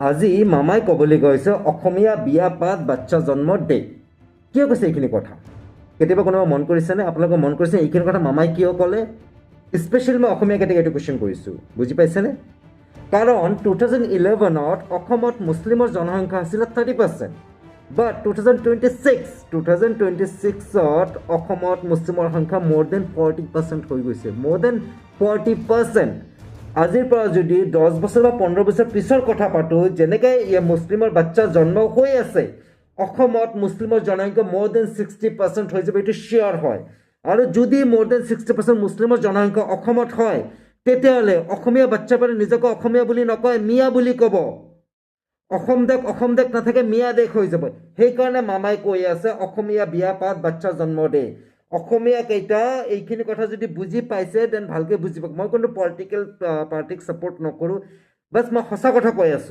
আজি মামাই ক'বলৈ গৈছে অসমীয়া বিয়া পাত বাচ্চা জন্মৰ দে কিয় কৈছে এইখিনি কথা কেতিয়াবা কোনোবা মন কৰিছেনে আপোনালোকে মন কৰিছে এইখিনি কথা মামাই কিয় ক'লে স্পেচিয়েলি মই অসমীয়া কেইটাক এইটো কুৱেশ্যন কৰিছোঁ বুজি পাইছেনে কাৰণ 2011ত অসমত মুছলিমৰ জনসংখ্যা আছিলে 30%, বাট 2026ত অসমত মুছলিমৰ সংখ্যা মোৰ দেন 40% হৈ গৈছে, মোৰ দেন 40%। আজিৰ পৰা যদি 10 বছৰ বা 15 বছৰ পিছৰ কথা পাতোঁ, যেনেকৈ মুছলিমৰ বাচ্চা জন্ম হৈ আছে অসমত মুছলিমৰ জনসংখ্যা মোৰ দেন 60% হৈ যাব, এইটো চিয়'ৰ হয়। আৰু যদি মোৰ দেন 60% মুছলিমৰ জনসংখ্যা অসমত হয় তেতিয়াহ'লে অসমীয়া বাচ্চাবোৰে নিজকে অসমীয়া বুলি নকয়, মিয়া বুলি ক'ব। অসম দেশ নাথাকে, মিয়া দেশ হৈ যাব। সেইকাৰণে মামাই কৈ আছে অসমীয়া বিয়া পাত বাচ্চা জন্ম দে। অসমীয়া কেইটা এইখিনি কথা যদি বুজি পাইছে দেন ভালকৈ বুজি পাওক। মই কোনো পলিটিকেল পাৰ্টিক ছাপোৰ্ট নকৰোঁ, বাছ মই সঁচা কথা কৈ আছোঁ।